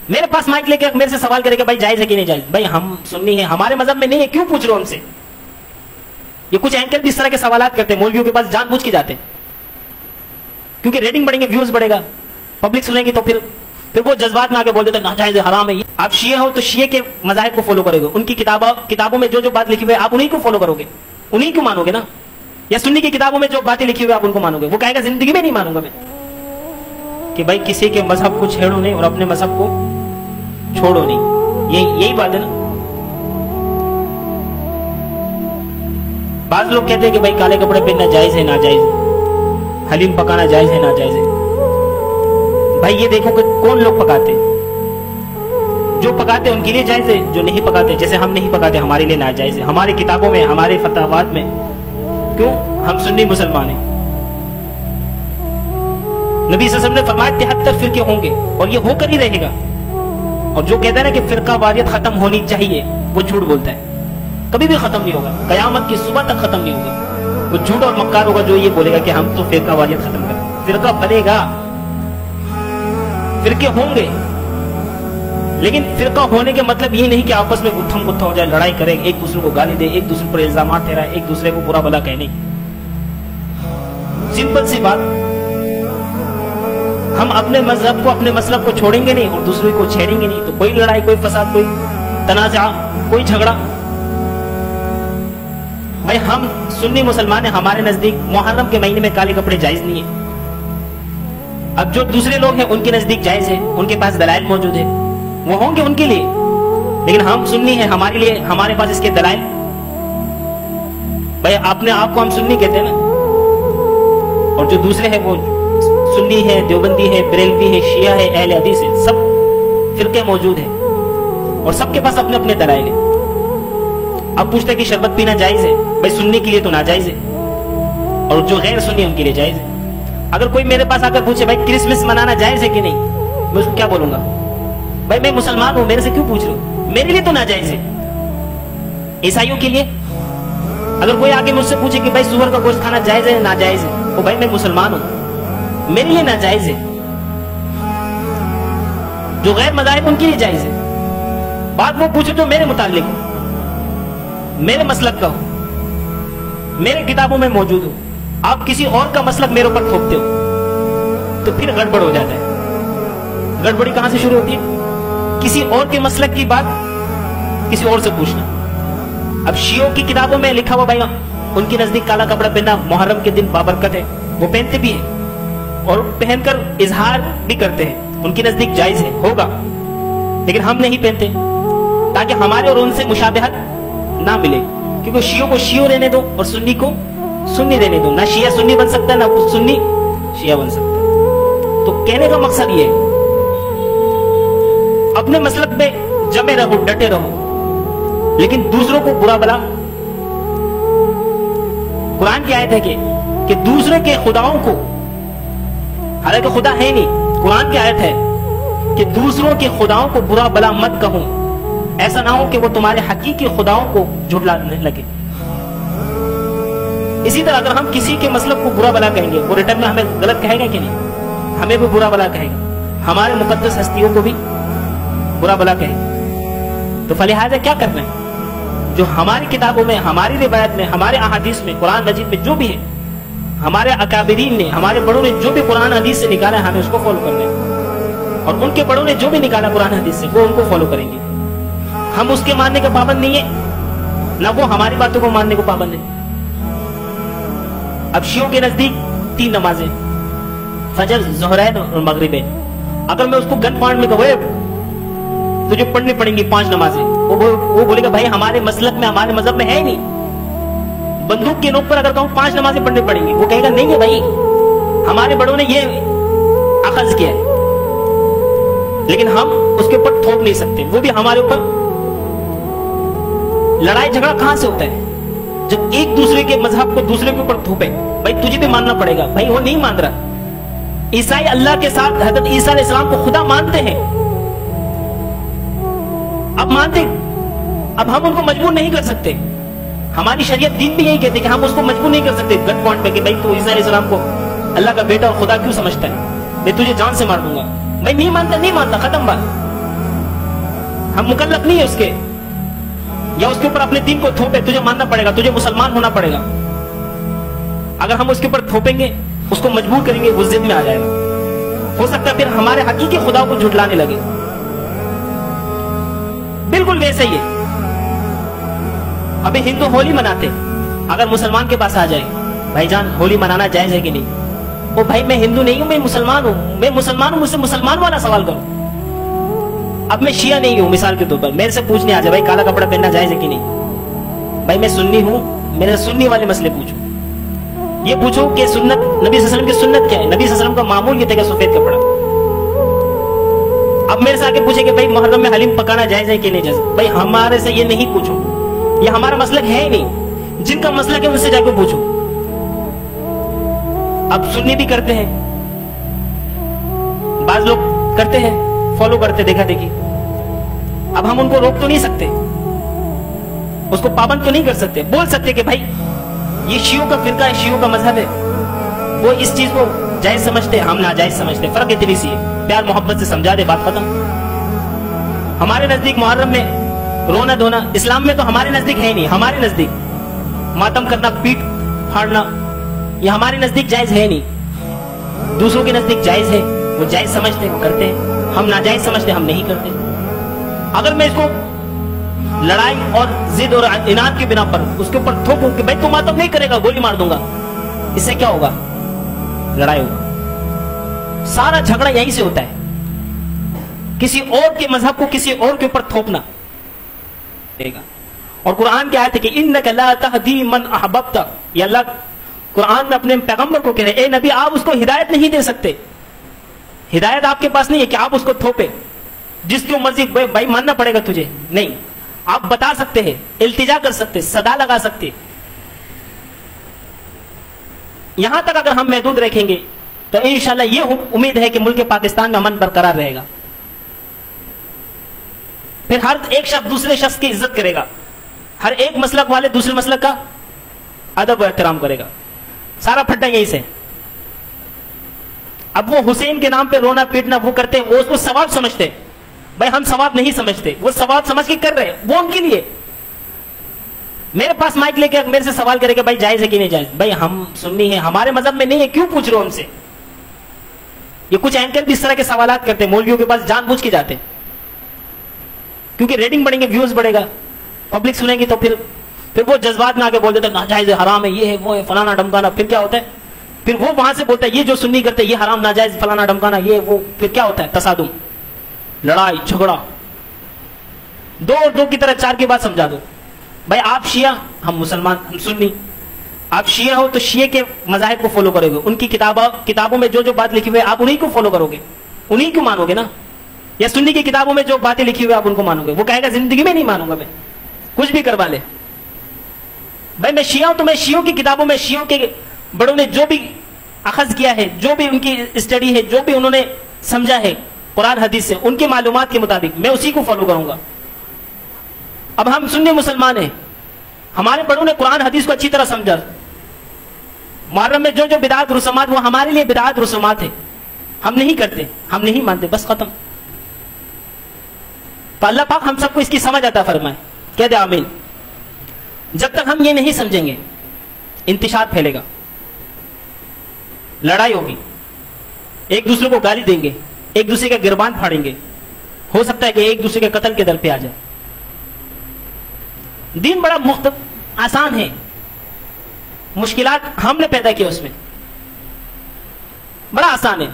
میرے پاس مائک لے کے میرے سے سوال کرے کہ بھائی جائز ہے کہ نہیں جائز. بھائی ہم سنی ہیں, ہمارے مذہب میں نہیں ہے, کیوں پوچھ رہے ہو ہم سے؟ یہ کچھ اینکر بھی اس طرح کے سوالات کرتے ہیں, مولویوں کے پاس جان بوجھ کے جاتے ہیں, کیونکہ ریٹنگ بڑھیں گے, ویوز بڑھے گا, پبلک سنیں گی, تو پھر وہ جذبات میں آ کے بول دیتے ہیں ناجائز ہے, حرام ہے. آپ شیعہ ہو تو شیعہ کے مذاہب کو فالو کرو گے, ان کی کتابوں میں جو بات لکھی ہوئی ہے آپ انہیں کو فالو کرو گے, انہیں کو مانو گے نا. یا سنی کی کتابوں میں جو باتیں لکھی ہوئی آپ ان کو مانو گے. وہ کہے گا زندگی میں نہیں مانوں گا میں کہ بھائی کسی کے مذہب کو چھیڑو نہیں اور اپنے مذہب کو چھوڑو نہیں. یہی بات ہے نا. بعض لوگ کہتے ہیں کہ بھائی کالے کپڑے پہننا جائز ہے ناجائز ہے, حلیم پکانا جائز ہے ناجائز ہے. بھائی یہ دیکھو کہ کون لوگ پکاتے ہیں, جو پکاتے ہیں ان کے لیے جائز ہے, جو نہیں پکاتے جیسے ہم نہیں پکاتے ہمارے لیے ناجائز ہے. ہماری کتابوں میں, ہمارے فتاوات میں, کیوں؟ ہم سنی مسلمان ہیں. نبی صلی اللہ علیہ وسلم نے فرمایا 73 فرقے ہوں گے اور یہ ہو کر ہی رہے گا. اور جو کہتا ہے نا کہ فرقہ واریت ختم ہونی چاہیے, وہ جھوٹ بولتا ہے. کبھی بھی ختم نہیں ہوگا, قیامت کی صبح تک ختم نہیں ہوگا. وہ جھوٹ اور مکار ہوگا جو یہ بولے گا کہ ہم تو فرقہ واریت ختم کریں. فرقہ بنے گا, فرقے ہوں گے, لیکن فرقہ ہونے کے مطلب یہ نہیں کہ آپس میں گتھم گتھا ہو جائے, لڑائی کریں, ایک دوسرے کو گالی دے, ایک دوسرے پر الزامات دے رہا ہے, ایک دوسرے کو برا بھلا کہنے. سمپل سی بات, ہم اپنے مذہب کو, اپنے مسلک کو چھوڑیں گے نہیں اور دوسرے کو چھیڑیں گے نہیں, تو کوئی لڑائی, کوئی فساد, کوئی تنازع, کوئی جھگڑا. بھائی ہم سنی مسلمان ہیں, ہمارے نزدیک محرم کے مہینے میں کالے کپڑے جائز نہیں ہیں. اب جو دوسرے لوگ ہیں ان کے نزدیک جائز ہے, ان کے پاس دلائل موجود ہے, وہ ہوں گے ان کے لیے, لیکن ہم سنی ہیں, ہمارے لیے ہمارے پاس اس کے دلائل. بھائی اپنے آپ کو ہم سنی کہتے ہیں نا, اور جو دوسرے ہیں وہ سنی ہے, دیوبندی ہے, بریلوی ہے, شیعہ ہے, اہل حدیث ہے, سب فرقے موجود ہیں اور سب کے پاس اپنے اپنے دلائل ہیں. اب پوچھتے کہ شربت پینا جائز ہے, بھائی سنی کے لیے تو ناجائز ہے اور جو غیر سنی ان کے لیے جائز ہے. اگر کوئی میرے پاس آ کر پوچھے بھائی کرسمس منانا جائز ہے کہ نہیں, میں اس کو کیا بولوں گا؟ بھائی میں مسلمان ہوں, میرے سے کیوں پوچھ رہے ہو؟ میرے لیے تو ناجائز ہے. عیسائیوں کے لیے اگر کوئی آگے مجھ سے پوچھے کہ بھائی سور کا گوشت کھانا جائز ہے ناجائز ہے, تو بھائی میں مسلمان ہوں, میرے لیے ناجائز ہے. جو غیر مذاہب ان کے لیے جائز ہے. بات وہ پوچھے تو میرے متعلق ہو, میرے مسلک کا ہو, میرے کتابوں میں موجود ہو. آپ کسی اور کا مسلک میرے اوپر تھوپتے ہو تو پھر گڑبڑ ہو جاتا ہے. گڑبڑی کہاں سے شروع ہوتی ہے؟ کسی اور کے مسلک کی بات کسی اور سے پوچھنا. اب شیعوں کی کتابوں میں لکھا ہوا, بھائی ان کی نزدیک کالا کپڑا پہننا محرم کے دن بابرکت ہے, وہ پہنتے بھی ہیں اور پہن کر اظہار بھی کرتے ہیں, ان کی نزدیک جائز ہے, ہوگا, لیکن ہم نہیں پہنتے تاکہ ہمارے اور ان سے مشابہت نہ ملے. کیونکہ شیعوں کو شیعوں رہنے دو اور سنی کو سنی رہنے دو. نہ شیعہ سنی بن سکتا ہے, نہ سنی شیعہ بن سکتا ہے. تو کہنے کا مقصد یہ ہے, اپنے مسلک میں جمے رہو, ڈٹے رہو, لیکن دوسروں کو برا بلا. قرآن کی آیت ہے کہ دوسرے کے خداؤں کو, حالانکہ خدا ہے نہیں, قرآن کی آیت ہے کہ دوسروں کے خداؤں کو برا بلا مت کہو, ایسا نہ ہو کہ وہ تمہارے حقیقی خداؤں کو جھٹلانے لگے. اسی طرح اگر ہم کسی کے مسلک کو برا بلا کہیں گے, وہ ریٹرن میں ہمیں غلط کہے گا کہ نہیں؟ ہمیں بھی برا بلا کہے گا, ہمارے مقدس ہستیوں کو بھی برا بلا کہے گا. تو فلہذا کیا کرنا ہے؟ جو ہماری کتابوں میں, ہماری روایت میں, ہمارے احادیث میں, قرآن مجید میں جو بھی ہے, ہمارے اکابرین نے, ہمارے بڑوں نے جو بھی قرآن حدیث سے نکالا ہے, ہمیں اس کو فالو کرنا ہے. اور ان کے بڑوں نے جو بھی نکالا قرآن حدیث سے, وہ ان کو فالو کریں گے. ہم اس کے ماننے کا پابند نہیں ہے, نہ وہ ہماری باتوں کو ماننے کو پابند ہے. اب شیعوں کے نزدیک 3 نمازیں, فجر, ظہرین اور مغربین. اگر میں اس کو گن پوائنٹ میں کہوں تجھے پڑھنی پڑیں گی 5 نمازیں, وہ بولے گا بھائی ہمارے مسلک میں, ہمارے مذہب میں ہے ہی نہیں. بندوق کے نوک پر اگر کہوں 5 نمازیں پڑھنی پڑیں گی, وہ کہے گا نہیں ہے بھائی, ہمارے بڑوں نے یہ اخذ کیا ہے, لیکن ہم اس کے اوپر تھوپ نہیں سکتے. وہ بھی ہمارے اوپر. لڑائی جھگڑا کہاں سے ہوتا ہے؟ جب ایک دوسرے کے مذہب کو دوسرے کے اوپر تھوپے. بھائی تجھے بھی ماننا پڑے گا, بھائی وہ نہیں مان رہا. عیسائی اللہ کے ساتھ حضرت عیسیٰ علیہ السلام کو خدا مانتے ہیں, اب مانتے, اب ہم ان کو مجبور نہیں کر سکتے. ہماری شریعت دین بھی یہی کہتے کہ ہم اس کو مجبور نہیں کر سکتے گن پوائنٹ پہ کہ بھائی تو عیسیٰ علیہ السلام کو اللہ کا بیٹا اور خدا کیوں سمجھتا ہے, میں تجھے جان سے مار دوں گا. بھائی نہیں مانتا, نہیں مانتا, ختم بات. ہم مکلف نہیں ہے اس کے، یا اس کے اوپر اپنے دین کو تھوپے تجھے ماننا پڑے گا، تجھے مسلمان ہونا پڑے گا. اگر ہم اس کے اوپر تھوپیں گے، اس کو مجبور کریں گے، وہ ضد میں آ جائے گا. ہو سکتا ہے پھر ہمارے حقیقی خدا کو جھٹلانے لگے. بالکل ویسے ہی ہے. ابھی ہندو ہولی مناتے، اگر مسلمان کے پاس آ جائے بھائی جان ہولی منانا جائز ہے کہ نہیں، وہ بھائی میں ہندو نہیں ہوں، میں مسلمان ہوں، مجھ سے مسلمان والا سوال کرو. اب میں شیعہ نہیں ہوں مثال کے طور پر، میرے سے پوچھنے آ جائے بھائی کالا کپڑا پہننا جائز ہے کہ نہیں، بھائی میں سنی ہوں، میرے سنی والے مسئلے پوچھو. یہ پوچھو کہ سنت نبی صلی اللہ علیہ وسلم کی سنت کیا ہے. نبی صلی اللہ علیہ وسلم کا معمول یہ تھا کہ سفید کپڑا. اب میرے سے آگے پوچھے کہ بھائی محرم میں حلیم پکانا جائز ہے کہ نہیں جائز، بھائی ہمارے سے یہ نہیں پوچھو، یہ ہمارا مسلک ہے ہی نہیں. جن کا مسلک ہے ان سے جا کے پوچھو. اب سنی بھی کرتے ہیں، بعض لوگ کرتے ہیں، فالو کرتے دیکھا دیکھی. اب ہم ان کو روک تو نہیں سکتے، اس کو پابند تو نہیں کر سکتے. بول سکتے کہ بھائی یہ شیعوں کا فرقہ ہے، شیعوں کا مذہب ہے، وہ اس چیز کو جائز سمجھتے، ہم ناجائز سمجھتے. فرق اتنی سی ہے، پیار محبت سے سمجھا دے، بات ختم. ہمارے نزدیک محرم میں رونا دھونا اسلام میں تو ہمارے نزدیک ہے ہی نہیں. ہمارے نزدیک ماتم کرنا، پیٹ پھاڑنا، یہ ہمارے نزدیک جائز ہے نہیں. دوسروں کے نزدیک جائز ہے، وہ جائز سمجھتے وہ کرتے ہیں. ہم ناجائز سمجھتے ہم نہیں کرتے. اگر میں اس کو لڑائی اور ضد اور اناد کی بنا پر اس کے اوپر تھوپوں کہ بھائی تو ماتم نہیں کرے گا، گولی مار دوں گا، اس سے کیا ہوگا؟ لڑائی ہوگا. سارا جھگڑا یہیں سے ہوتا ہے، کسی اور کے مذہب کو کسی اور کے اوپر تھوپنا. اور قرآن کی آیت ہے کہ انک لا تہدی من احببت، یہ اللہ قرآن میں اپنے پیغمبر کو کہہ رہے اے نبی آپ اس کو ہدایت نہیں دے سکتے. ہدایت آپ کے پاس نہیں ہے کہ آپ اس کو تھوپے، جس کی مرضی بھائی ماننا پڑے گا تجھے. نہیں، آپ بتا سکتے ہیں، التجا کر سکتے، صدا لگا سکتے. یہاں تک اگر ہم محدود رکھیں گے تو انشاءاللہ یہ امید ہے کہ ملک پاکستان میں امن برقرار رہے گا. پھر ہر ایک شخص دوسرے شخص کی عزت کرے گا، ہر ایک مسلک والے دوسرے مسلک کا ادب و احترام کرے گا. سارا پھٹا یہیں سے. اب وہ حسین کے نام پہ رونا پیٹنا وہ کرتے ہیں، وہ اس کو ثواب سمجھتے. بھائی ہم ثواب نہیں سمجھتے، وہ ثواب سمجھ کے کر رہے، وہ ان کے لیے. میرے پاس مائک لے کے میرے سے سوال کرے کہ بھائی جائز ہے کہ نہیں جائز، بھائی ہم سنی ہیں، ہمارے مذہب میں نہیں ہے، کیوں پوچھ رہے ہو ہم سے؟ یہ کچھ اینکر بھی اس طرح کے سوالات کرتے ہیں، مولویوں کے پاس جان بوجھ کے جاتے ہیں، کیونکہ ریٹنگ بڑھیں گے، ویوز بڑھے گا، پبلک سنیں گی تو پھر وہ جذبات میں آگے بول دیتے ہیں ناجائز ہے، حرام ہے، یہ ہے وہ ہے، فلانا ڈمکانا. پھر کیا ہوتا ہے؟ پھر وہ وہاں سے بولتا ہے یہ جو سنی کرتے یہ حرام ناجائز فلانا ڈمکانا یہ وہ. پھر کیا ہوتا ہے؟ تصادم، لڑائی جھگڑا. دو اور دو کی طرح چار کی بات سمجھا دو. بھائی آپ شیعہ، ہم مسلمان، ہم سنی. آپ شیعہ ہو تو شیعہ کے مذاہب کو فالو کرو گے، ان کی کتابوں میں جو بات لکھی ہوئی ہے آپ انہی کو فالو کرو گے، انہی کو مانو گے نا. یا سنی کی کتابوں میں جو باتیں لکھی ہوئی آپ ان کو مانو گے. وہ کہے گا زندگی میں نہیں مانوں گا میں، کچھ بھی کروا لے. بھائی میں شیعہ ہوں تو میں شیعوں کی کتابوں میں شیعوں کے بڑوں نے جو بھی اخذ کیا ہے، جو بھی ان کی اسٹڈی ہے، جو بھی انہوں نے سمجھا ہے قرآن حدیث سے، ان کی معلومات کے مطابق میں اسی کو فالو کروں گا. اب ہم سنی مسلمان ہیں، ہمارے بڑوں نے قرآن حدیث کو اچھی طرح سمجھا. محرم میں جو بدعات رسومات وہ ہمارے لیے بدعات رسومات ہے، ہم نہیں کرتے، ہم نہیں مانتے، بس ختم. تو اللہ پاک ہم سب کو اس کی سمجھ عطا فرمائے. کہہ دے آمین. جب تک ہم یہ نہیں سمجھیں گے انتشار پھیلے گا، لڑائی ہوگی، ایک دوسرے کو گالی دیں گے، ایک دوسرے کا گربان پھاڑیں گے، ہو سکتا ہے کہ ایک دوسرے کے قتل کے در پہ آ جائے. دین بڑا آسان ہے، مشکلات ہم نے پیدا کیا، اس میں بڑا آسان ہے.